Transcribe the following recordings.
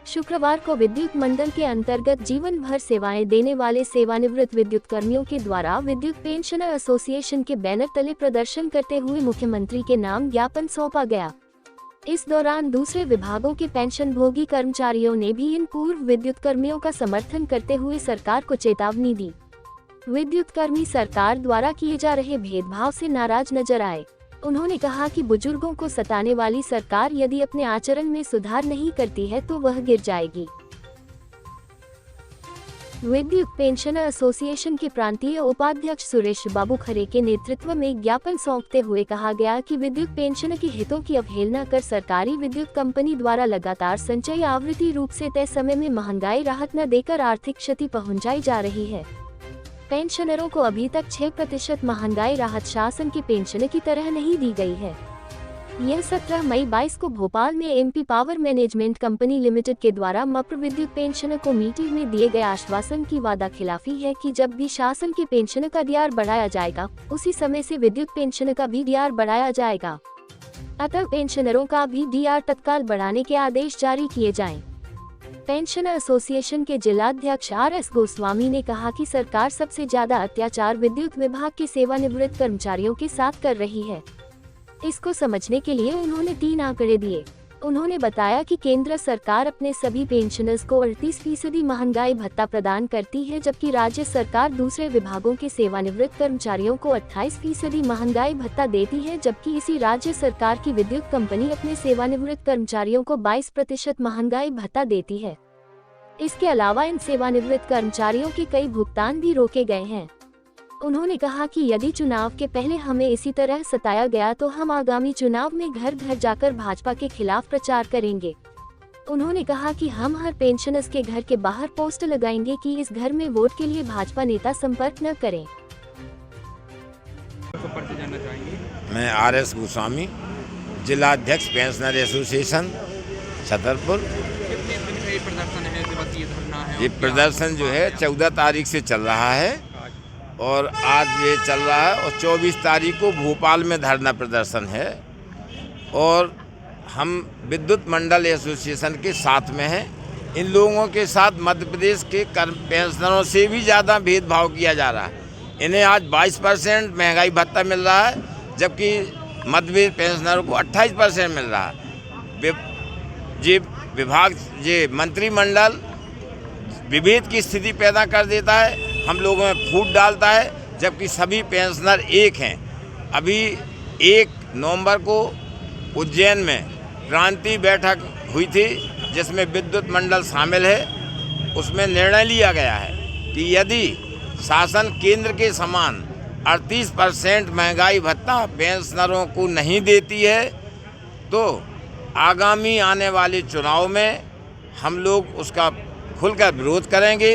शुक्रवार को विद्युत मंडल के अंतर्गत जीवन भर सेवाएं देने वाले सेवानिवृत्त विद्युत कर्मियों के द्वारा विद्युत पेंशनर एसोसिएशन के बैनर तले प्रदर्शन करते हुए मुख्यमंत्री के नाम ज्ञापन सौंपा गया। इस दौरान दूसरे विभागों के पेंशन भोगी कर्मचारियों ने भी इन पूर्व विद्युत कर्मियों का समर्थन करते हुए सरकार को चेतावनी दी। विद्युत कर्मी सरकार द्वारा किए जा रहे भेदभाव से नाराज नजर आए। उन्होंने कहा कि बुजुर्गों को सताने वाली सरकार यदि अपने आचरण में सुधार नहीं करती है तो वह गिर जाएगी। विद्युत पेंशनर एसोसिएशन के प्रांतीय उपाध्यक्ष सुरेश बाबू खरे के नेतृत्व में ज्ञापन सौंपते हुए कहा गया कि विद्युत पेंशनर के हितों की अवहेलना कर सरकारी विद्युत कंपनी द्वारा लगातार संचयी आवृत्ति रूप से तय समय में महंगाई राहत न देकर आर्थिक क्षति पहुंचाई जा रही है। पेंशनरों को अभी तक 6% महंगाई राहत शासन की पेंशन की तरह नहीं दी गई है। यह 17 मई 22 को भोपाल में MP power management company limited के द्वारा मप्र विद्युत पेंशनर को मीटिंग में दिए गए आश्वासन की वादा खिलाफी है कि जब भी शासन के पेंशन का डीआर बढ़ाया जाएगा उसी समय से विद्युत पेंशन का भी डीआर बढ़ाया जाएगा। अतः पेंशनरों का भी डीआर तत्काल बढ़ाने के आदेश जारी किए जाएं। पेंशनर एसोसिएशन के जिलाध्यक्ष आर.एस. गोस्वामी ने कहा कि सरकार सबसे ज्यादा अत्याचार विद्युत विभाग के सेवानिवृत्त कर्मचारियों के साथ कर रही है। इसको समझने के लिए उन्होंने 3 आंकड़े दिए। उन्होंने बताया कि केंद्र सरकार अपने सभी पेंशनर्स को 38% महंगाई भत्ता प्रदान करती है, जबकि राज्य सरकार दूसरे विभागों के सेवानिवृत्त कर्मचारियों को 28% महंगाई भत्ता देती है, जबकि इसी राज्य सरकार की विद्युत कंपनी अपने सेवानिवृत्त कर्मचारियों को 22% महंगाई भत्ता देती है। इसके अलावा इन सेवानिवृत्त कर्मचारियों के कई भुगतान भी रोके गए हैं। उन्होंने कहा कि यदि चुनाव के पहले हमें इसी तरह सताया गया तो हम आगामी चुनाव में घर घर जाकर भाजपा के खिलाफ प्रचार करेंगे। उन्होंने कहा कि हम हर पेंशनर्स के घर के बाहर पोस्टर लगाएंगे कि इस घर में वोट के लिए भाजपा नेता संपर्क न करें। मैं आर.एस. गोस्वामी, जिलाध्यक्ष पेंशनर एसोसिएशन छतरपुर। ये प्रदर्शन जो है 14 तारीख से चल रहा है और आज ये चल रहा है और 24 तारीख को भोपाल में धरना प्रदर्शन है और हम विद्युत मंडल एसोसिएशन के साथ में हैं। इन लोगों के साथ मध्य प्रदेश के पेंशनरों से भी ज़्यादा भेदभाव किया जा रहा है। इन्हें आज 22% महंगाई भत्ता मिल रहा है, जबकि मध्य प्रदेश पेंशनरों को 28% मिल रहा है। ये मंत्रिमंडल विभेद की स्थिति पैदा कर देता है, हम लोगों में फूट डालता है, जबकि सभी पेंशनर एक हैं। अभी 1 नवंबर को उज्जैन में क्रांति बैठक हुई थी जिसमें विद्युत मंडल शामिल है। उसमें निर्णय लिया गया है कि यदि शासन केंद्र के समान 38% महंगाई भत्ता पेंशनरों को नहीं देती है तो आगामी आने वाले चुनाव में हम लोग उसका खुलकर विरोध करेंगे।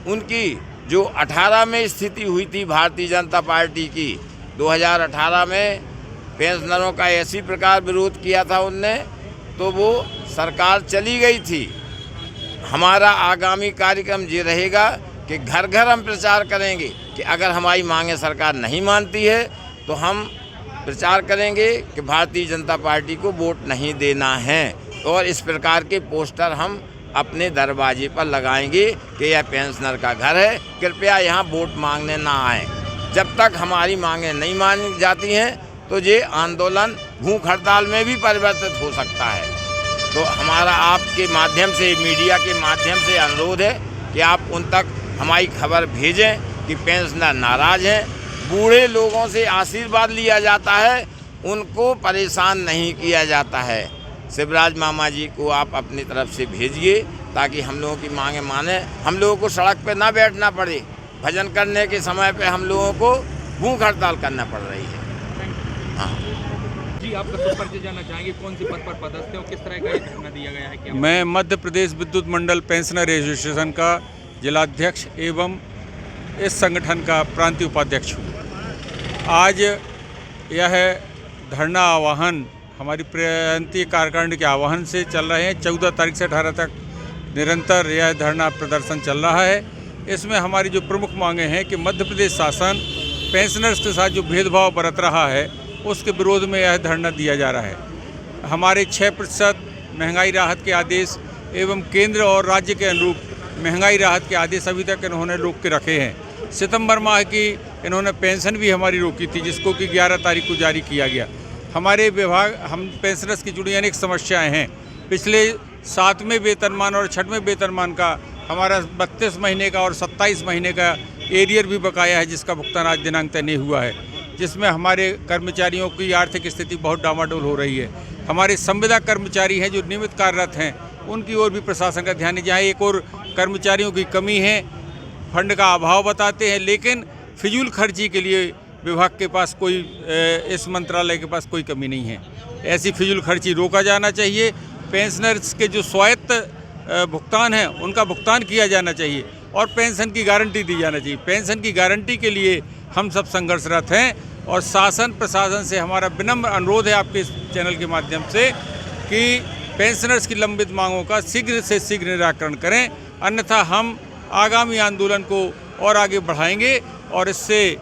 उनकी जो 18 में स्थिति हुई थी भारतीय जनता पार्टी की, 2018 में पेंशनरों का ऐसी प्रकार विरोध किया था उनने, तो वो सरकार चली गई थी। हमारा आगामी कार्यक्रम ये रहेगा कि घर घर हम प्रचार करेंगे कि अगर हमारी मांगें सरकार नहीं मानती है तो हम प्रचार करेंगे कि भारतीय जनता पार्टी को वोट नहीं देना है, और इस प्रकार के पोस्टर हम अपने दरवाजे पर लगाएंगे कि यह पेंशनर का घर है, कृपया यहाँ वोट मांगने ना आए। जब तक हमारी मांगें नहीं मानी जाती हैं तो ये आंदोलन भूख हड़ताल में भी परिवर्तित हो सकता है। तो हमारा आपके माध्यम से, मीडिया के माध्यम से अनुरोध है कि आप उन तक हमारी खबर भेजें कि पेंशनर नाराज़ हैं। बूढ़े लोगों से आशीर्वाद लिया जाता है, उनको परेशान नहीं किया जाता है। शिवराज मामा जी को आप अपनी तरफ से भेजिए ताकि हम लोगों की मांगे माने, हम लोगों को सड़क पे ना बैठना पड़े। भजन करने के समय पे हम लोगों को भूख हड़ताल करना पड़ रही है। हाँ जी, आपका संपर्क जानना चाहेंगे, कौन सी पद पर पदस्थ हो, किस तरह का धरना दिया गया है? क्या मैं मध्य प्रदेश विद्युत मंडल पेंशनर एसोसिएशन का जिलाध्यक्ष एवं इस संगठन का प्रांतीय उपाध्यक्ष हूँ। आज यह धरना आह्वान हमारी प्रांतीय कार्यकारिणी के आह्वान से चल रहे हैं। 14 तारीख से 18 तक निरंतर यह धरना प्रदर्शन चल रहा है। इसमें हमारी जो प्रमुख मांगें हैं कि मध्य प्रदेश शासन पेंशनर्स के साथ जो भेदभाव बरत रहा है उसके विरोध में यह धरना दिया जा रहा है। हमारे 6% महंगाई राहत के आदेश एवं केंद्र और राज्य के अनुरूप महंगाई राहत के आदेश अभी तक इन्होंने रोक के रखे हैं। सितंबर माह की इन्होंने पेंशन भी हमारी रोकी थी, जिसको कि 11 तारीख को जारी किया गया। हमारे विभाग हम पेंशनर्स की जुड़ी अनेक समस्याएं हैं। पिछले 7वें वेतनमान और 6वें वेतनमान का हमारा 32 महीने का और 27 महीने का एरियर भी बकाया है, जिसका भुगतान आज दिनांक तय नहीं हुआ है, जिसमें हमारे कर्मचारियों की आर्थिक स्थिति बहुत डामाडोल हो रही है। हमारे संविदा कर्मचारी हैं जो नियमित कार्यरत हैं, उनकी ओर भी प्रशासन का ध्यान है। जहाँ एक और कर्मचारियों की कमी है, फंड का अभाव बताते हैं, लेकिन फिजूल खर्ची के लिए विभाग के पास कोई, इस मंत्रालय के पास कोई कमी नहीं है। ऐसी फिजूल खर्ची रोका जाना चाहिए। पेंशनर्स के जो स्वायत्त भुगतान है उनका भुगतान किया जाना चाहिए और पेंशन की गारंटी दी जाना चाहिए। पेंशन की गारंटी के लिए हम सब संघर्षरत हैं और शासन प्रशासन से हमारा विनम्र अनुरोध है आपके इस चैनल के माध्यम से कि पेंशनर्स की लंबित मांगों का शीघ्र से शीघ्र निराकरण करें, अन्यथा हम आगामी आंदोलन को और आगे बढ़ाएंगे और इससे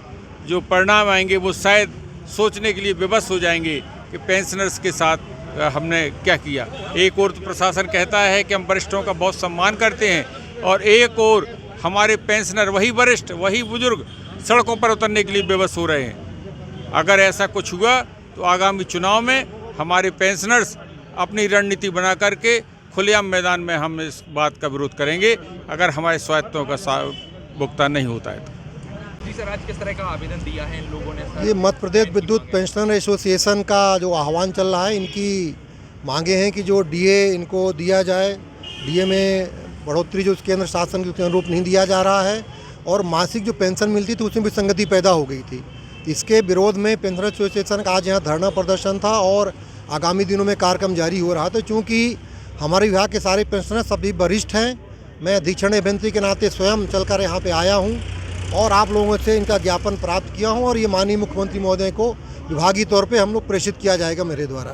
जो परिणाम आएंगे वो शायद सोचने के लिए विवश हो जाएंगे कि पेंशनर्स के साथ हमने क्या किया। एक और तो प्रशासन कहता है कि हम वरिष्ठों का बहुत सम्मान करते हैं और एक और हमारे पेंशनर, वही वरिष्ठ, वही बुजुर्ग सड़कों पर उतरने के लिए विवश हो रहे हैं। अगर ऐसा कुछ हुआ तो आगामी चुनाव में हमारे पेंशनर्स अपनी रणनीति बना करके खुलेआम मैदान में हम इस बात का विरोध करेंगे अगर हमारे स्वायत्तों का भुगतान नहीं होता है तो। जी सर, आज किस तरह का आवेदन दिया है इन लोगों ने सर? ये मध्य प्रदेश विद्युत पेंशनर एसोसिएशन का जो आह्वान चल रहा है, इनकी मांगे हैं कि जो डीए इनको दिया जाए, डीए में बढ़ोतरी जो केंद्र शासन के अनुरूप नहीं दिया जा रहा है और मासिक जो पेंशन मिलती थी उसमें विसंगति पैदा हो गई थी। इसके विरोध में पेंशनर एसोसिएशन का आज यहाँ धरना प्रदर्शन था और आगामी दिनों में कार्यक्रम जारी हो रहा था। चूँकि हमारे विभाग के सारे पेंशनर सभी वरिष्ठ हैं, मैं अधीक्षण अभियंत्री के नाते स्वयं चलकर यहाँ पे आया हूँ और आप लोगों से इनका ज्ञापन प्राप्त किया हूँ और ये माननीय मुख्यमंत्री महोदय को विभागीय तौर पे हम लोग प्रेषित किया जाएगा मेरे द्वारा।